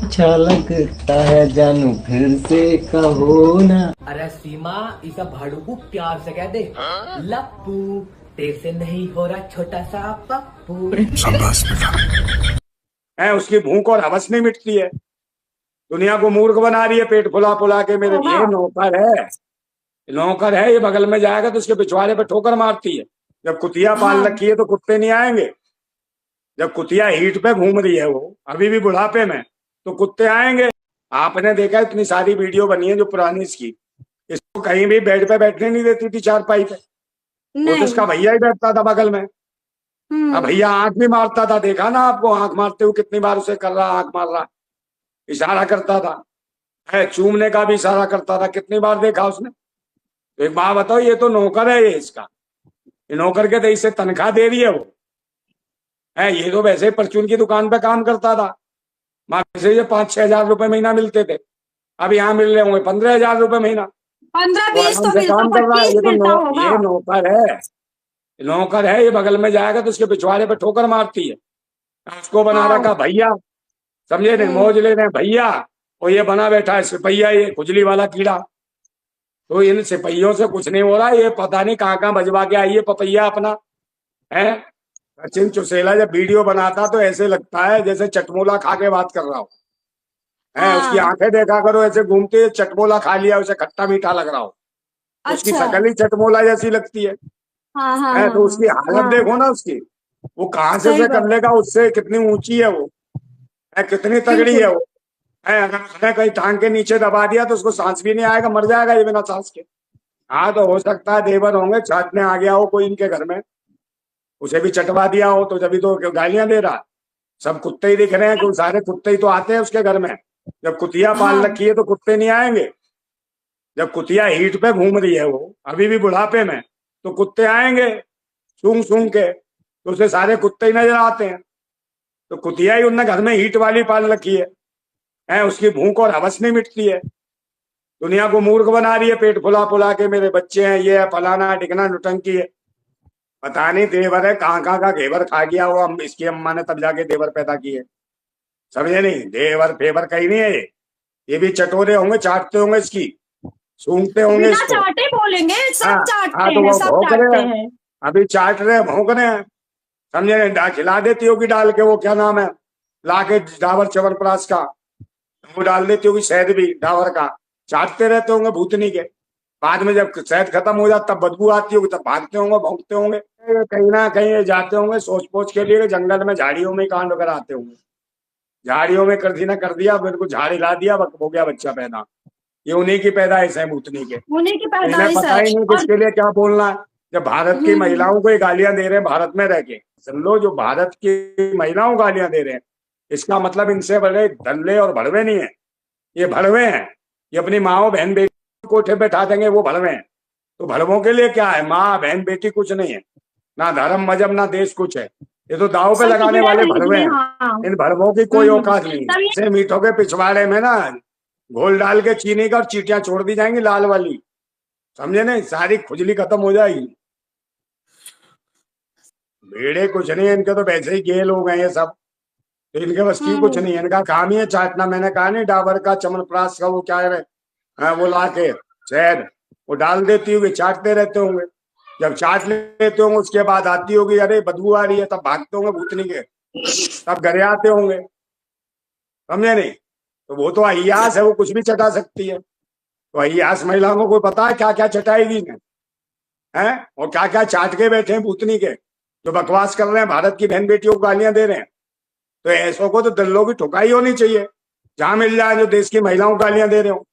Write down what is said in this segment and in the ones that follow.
अच्छा लगता है जानू फिर से कहो ना। अरे सीमा इस भाड़ू को प्यार से कह दे। लप्पू तेरे से नहीं हो रहा छोटा सा पप्पू। है उसकी भूख और हवस नहीं मिटती है। दुनिया को मूर्ख बना रही है पेट फुला फुला के। मेरे ये नौकर है, नौकर है, ये बगल में जाएगा तो उसके पिछवाड़े पे ठोकर मारती है। जब कुतिया पाल रखी है तो कुत्ते नहीं आएंगे। जब कुतिया हीट पे घूम रही है वो अभी भी बुढ़ापे में, तो कुत्ते आएंगे। आपने देखा इतनी सारी वीडियो बनी है जो पुरानी इसकी, इसको कहीं भी बेड पे बैठने नहीं देती थी चारपाई पे। वो तो इसका भैया ही बैठता था बगल में। अब भैया आंख भी मारता था, देखा ना आपको आंख मारते हुए कितनी बार उसे कर रहा, आंख मार रहा, इशारा करता था। है चूमने का भी इशारा करता था, कितनी बार देखा उसने। तो एक बात बताओ, ये तो नौकर है, ये इसका, ये नौकर के तो इससे तनख्वाह दे रही है वो। है ये तो वैसे ही परचून की दुकान पे काम करता था, वहां से ये 5-6 हजार रुपए महीना मिलते थे। अब यहाँ मिल रहे होंगे 15 हजार रुपए महीना। 15-20 आराम तो से मिलता, काम कर रहा है। 25 ये तो मिलता होगा। ये नौकर है, नौकर है, ये बगल में जाएगा तो उसके पिछवाड़े पे ठोकर मारती है। उसको बना हाँ। रखा भैया, समझे नहीं, हम्म। मौज ले रहे हैं भैया। और ये बना बैठा है सिपहिया, ये खुजली वाला कीड़ा। तो इन सिपहियों से कुछ नहीं हो रहा, ये पता नहीं कहाँ कहाँ बजवा के आई है पपैया अपना। है सचिन चुसेला जब वीडियो बनाता तो ऐसे लगता है जैसे चटमोला खा के बात कर रहा हो। है उसकी हाँ। आंखें देखा करो, ऐसे घूमती है, चटमोला खा लिया, उसे खट्टा मीठा लग रहा हो। उसकी अच्छा। शकल ही चटमोला जैसी लगती है। हाँ हाँ है हाँ तो हाँ उसकी हालत हाँ। देखो ना उसकी, वो कहाँ सही से कर बात। लेगा, उससे कितनी ऊंची है वो। है कितनी तगड़ी है बिल्कुल। वो। है अगर उसने कहीं टांग के नीचे दबा दिया तो उसको सांस भी नहीं आएगा, मर जाएगा ये बिना सांस के। हाँ तो हो सकता है देवर होंगे, चाटने आ गया हो कोई इनके घर में, उसे भी चटवा दिया हो, तो जब तो गालियां दे रहा। सब कुत्ते ही दिख रहे हैं, क्योंकि सारे कुत्ते ही तो आते हैं उसके घर में। जब कुतिया पाल हाँ। रखी है तो कुत्ते नहीं आएंगे। जब कुतिया हीट पे घूम रही है वो अभी भी बुढ़ापे में, तो कुत्ते आएंगे सूंघ सूंघ के, तो उसे सारे कुत्ते ही नजर आते हैं। तो कुतिया ही उनने घर में हीट वाली पाल रखी है उसकी भूख और हवस नहीं मिटती है। दुनिया को मूर्ख बना रही है पेट फुला फुला के। मेरे बच्चे हैं, ये है, फलाना है, ढिकना, नुटंकी है। पता नहीं देवर है कहाँ कहाँ का घेवर खा गया वो, इसकी अम्मा ने तब जाके देवर पैदा किए। समझे नहीं, देवर फेवर कहीं नहीं है ये भी चटोरे होंगे, चाटते होंगे इसकी, सूंघते होंगे बिना इसको। चाटे बोलेंगे, हाँ सब हाँ, चाटते तो हैं, वो सब भौंक रहे चाटते हैं, हैं। अभी चाट रहे हैं, भौंक रहे हैं। समझे नहीं, खिला देती होगी डाल के, वो क्या नाम है, लाके डाबर च्यवनप्राश का, वो डाल देती होगी, शहद भी डाबर का, चाटते रहते होंगे भूतनी के। बाद में जब शहद खत्म हो जाता तब बदबू आती होगी, तब भागते होंगे, भौंकते होंगे। कहीं ना कहीं ये जाते होंगे सोच पोच के लिए, जंगल में झाड़ियों में कांड वगैरह आते होंगे। झाड़ियों में कर दी ना कर दिया, मेरे को झाड़ हिला दिया, हो गया बच्चा पैदा। ये उन्हीं की पैदाइश है भूतनी के। उन्हीं की इन्हें पैदाइश पता है। ही नहीं और किसके लिए क्या बोलना है। जब भारत की महिलाओं को ये गालियां दे रहे हैं भारत में रह के, सुन लो, जो भारत की महिलाओं को गालियां दे रहे हैं, इसका मतलब इनसे बड़े दल्ले और भड़वे नहीं है, ये भड़वे हैं। ये अपनी माओ बहन बेटी कोठे बैठा देंगे, वो भड़वे हैं। तो भड़वों के लिए क्या है, माँ बहन बेटी कुछ नहीं है, ना धर्म मजहब ना देश कुछ है। ये तो दाव पे सब लगाने बिगड़ा वाले भड़वे देंगे। हैं। हाँ। इन भड़वों की कोई औकात नहीं है। तभी। ऐसे मीठों के पिछवाड़े में ना घोल डाल के चीनी का और चीटियां छोड़ दी जाएंगी लाल वाली। समझे नहीं, सारी खुजली खत्म हो जाएगी। भेड़े कुछ नहीं है, इनके तो वैसे ही गेल हो गए हैं सब। तो इनके बस की कुछ नहीं है, इनका काम ही है चाटना। मैंने कहा नहीं, डाबर का च्यवनप्राश का वो क्या है, वो ला के शहद वो डाल देती होगी, चाटते रहते होंगे। जब चाट लेते होंगे उसके बाद आती होगी, अरे बदबू आ रही है, तब भागते होंगे भूतनी के, तब घरे आते होंगे। समझे नहीं, तो वो तो अय्यास है, वो कुछ भी चटा सकती है। तो अय्यास महिलाओं को पता है क्या क्या चटाएगी इन्हें, है, और क्या क्या चाट के बैठे हैं भूतनी के, जो बकवास कर रहे हैं, भारत की बहन बेटियों को गालियां दे रहे हैं। तो ऐसों को तो दल्लों की ठुकाई होनी चाहिए, जहां मिल जाए जो देश की महिलाओं को गालियां दे रहे हो।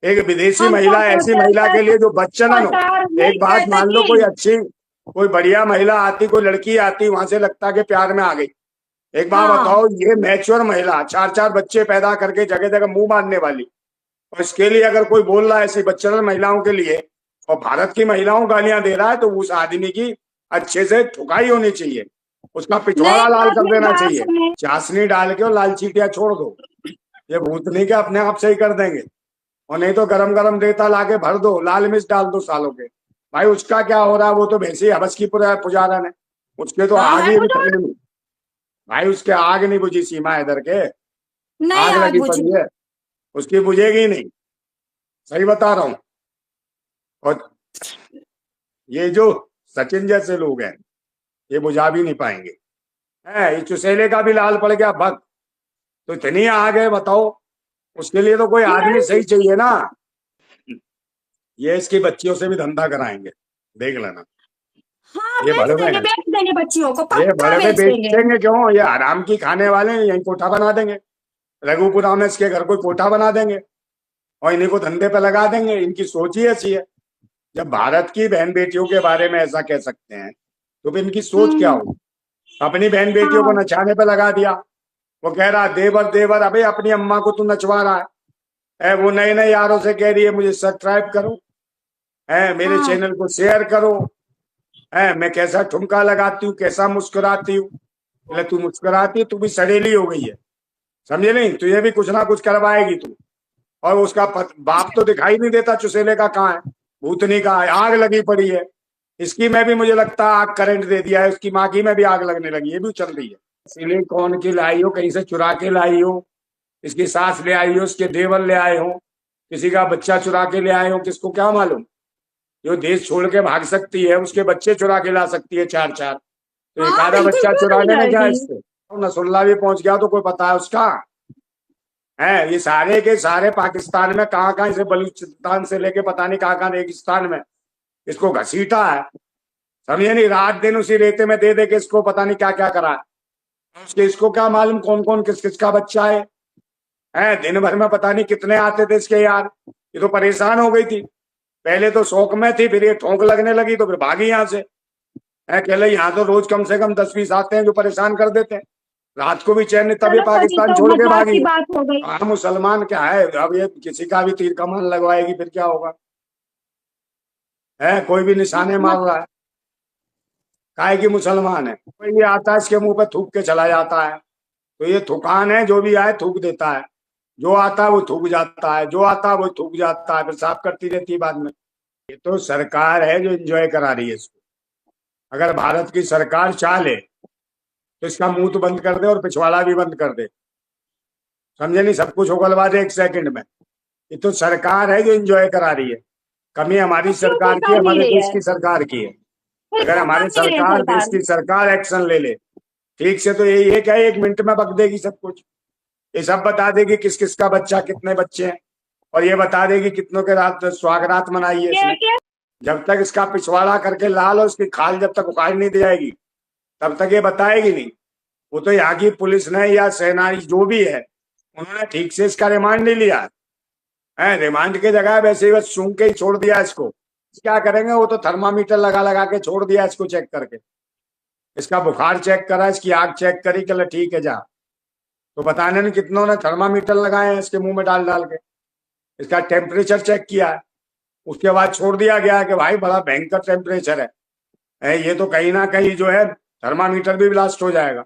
एक विदेशी हम महिला, ऐसी महिला के लिए जो बच्चन हो। सरकार एक नहीं बात कहता मान लो, कोई कि अच्छी कोई बढ़िया महिला आती, कोई लड़की आती, वहां से लगता कि प्यार में आ गई। एक बात हाँ। बताओ, ये मैच्योर महिला 4-4 बच्चे पैदा करके जगह जगह मुंह मारने वाली, और इसके लिए अगर कोई बोल रहा है ऐसी बच्चन महिलाओं के लिए, और भारत की महिलाओं को गालियां दे रहा है, तो उस आदमी की अच्छे से ठुकाई होनी चाहिए, उसका नहीं, पिछवाड़ा लाल आप कर मेरी देना बात चाहिए। सुनिए। चाशनी डाल के और लाल चीटियां छोड़ दो, ये भूतनी के अपने आप सही कर देंगे। और नहीं तो गरम गरम रेता लाके भर दो, लाल मिर्च डाल दो सालों के। भाई उसका क्या हो रहा है, वो तो वैसे ही हवस की पुजारन है, उसके तो हाँ आग है ही बुजुर्ग। नहीं। भाई उसके आग नहीं बुझी सीमा इधर के। नहीं आग आग लगी बुझी। पड़ी है, उसकी बुझेगी नहीं, सही बता रहा हूँ। और ये जो सचिन जैसे लोग हैं ये बुझा भी नहीं पाएंगे। है ये चुसेले का भी लाल पड़ गया भक्त, तो इतनी आग है बताओ, उसके लिए तो कोई आदमी सही चाहिए ना। ये इसकी बच्चियों से भी धंधा कराएंगे, देख लेना। हाँ ये भड़वे हैं, बेच देंगे बच्चियों को, ये पक्का भड़वे बेच देंगे। बेचेंगे क्यों, ये हराम की खाने वाले हैं, यहीं कोठा बना देंगे, रघुपुरा में इसके घर कोई कोठा बना देंगे और इन्हीं को धंधे पे लगा देंगे। इनकी सोच ही ऐसी है। जब भारत की बहन बेटियों के बारे में ऐसा कह सकते हैं तो फिर इनकी सोच क्या होगी। अपनी बहन बेटियों को हाँ नचाने पे लगा दिया। वो कह रहा देवर देवर, अबे अपनी अम्मा को तू नचवा रहा है। वो नए नए यारों से कह रही है मुझे सब्सक्राइब करो, मेरे हाँ चैनल को शेयर करो, मैं कैसा ठुमका लगाती हूँ, कैसा मुस्कुराती हूँ। बोले तू मुस्कुराती, तू भी सड़ेली हो गई है, समझे नहीं, तुझे भी कुछ ना कुछ करवाएगी तू। और उसका बाप तो दिखाई नहीं देता, चुसेले का कहाँ है, भूतनी का है, आग लगी पड़ी है। इसकी में भी मुझे लगता है आग करंट दे दिया है, उसकी माँ की में भी आग लगने लगी, ये भी चल रही है। सिलिकॉन की लाई हो, कहीं से चुरा के लाई हो, इसकी सास ले आई हो, उसके देवर ले आए हो, किसी का बच्चा चुरा के ले आए हो, किसको क्या मालूम। जो देश छोड़ के भाग सकती है उसके बच्चे चुरा के ला सकती है चार चार, तो एक हाँ आधा बिल्कुल, बच्चा क्यों नहीं चुराने में क्या है जाएगी। इससे। नसरुल्ला भी पहुंच गया तो कोई पता है उसका। है ये सारे के सारे पाकिस्तान में कहाँ कहाँ, इसे बलूचिस्तान से लेके पता नहीं कहाँ कहाँ रेगिस्तान में इसको घसीटा है, समझे नहीं, रात दिन उसी रेते में दे दे के इसको पता नहीं क्या क्या करा है। उसके इसको क्या मालूम कौन कौन किस किस का बच्चा है। दिन भर में पता नहीं कितने आते थे इसके यार। ये तो परेशान हो गई थी, पहले तो शौक में थी, फिर ये ठोंक लगने लगी तो फिर भागी यहाँ से। कहले यहाँ तो रोज कम से कम 10-20 आते हैं जो परेशान कर देते हैं, रात को भी चैन नहीं, तब ये चलो सर, ये पाकिस्तान तो छोड़ के मजाक भागी की है। बात हो गई। हाँ मुसलमान क्या है, अब ये किसी का भी तीर कमान लगवाएगी फिर क्या होगा। कोई भी निशाने मार रहा है, काहे की मुसलमान है। कोई भी आता है इसके मुंह पे थूक के चला जाता है, तो ये थुकान है, जो भी आए थूक देता है, जो आता है वो थूक जाता है, जो आता है वो थूक जाता है, फिर साफ करती रहती है बाद में। ये तो सरकार है जो एंजॉय करा रही है इसको। अगर भारत की सरकार चाह ले तो इसका मुंह तो बंद कर दे और पिछवाड़ा भी बंद कर दे, समझे नहीं, सब कुछ उगलवा दे एक सेकंड में। ये तो सरकार है जो एंजॉय करा रही है। कमी हमारी तो क्यों सरकार फिर की, कर नहीं हमारे रही देश है? की सरकार की है। फिर अगर क्यों कर हमारी नहीं रही है सरकार, देश सरकार? की सरकार एक्शन ले ले ठीक से, तो ये क्या 1 मिनट में बक देगी सब कुछ। ये सब बता देगी किस किस का बच्चा, कितने बच्चे हैं, और ये बता देगी कितनों के रात स्वागरात मनाई है क्या इसने। क्या? जब तक इसका पिछवाड़ा करके लाल और उसकी खाल जब तक उखाड़ नहीं दी जाएगी तब तक ये बताएगी नहीं। वो तो यहाँ की पुलिस ने या सेना जो भी है उन्होंने ठीक से इसका रिमांड नहीं लिया है। रिमांड की जगह वैसे ही बस सूंघ के ही छोड़ दिया इसको। क्या करेंगे, वो तो थर्मामीटर लगा लगा के छोड़ दिया इसको, चेक करके इसका बुखार चेक करा, इसकी आग चेक करी, चलो ठीक है जा। तो बताने नहीं कितनों ने थर्मामीटर लगाए हैं इसके मुंह में डाल डाल के, इसका टेम्परेचर चेक किया है, उसके बाद छोड़ दिया गया कि भाई बड़ा भयंकर टेम्परेचर है। ये तो कहीं ना कहीं जो है थर्मामीटर भी ब्लास्ट हो जाएगा।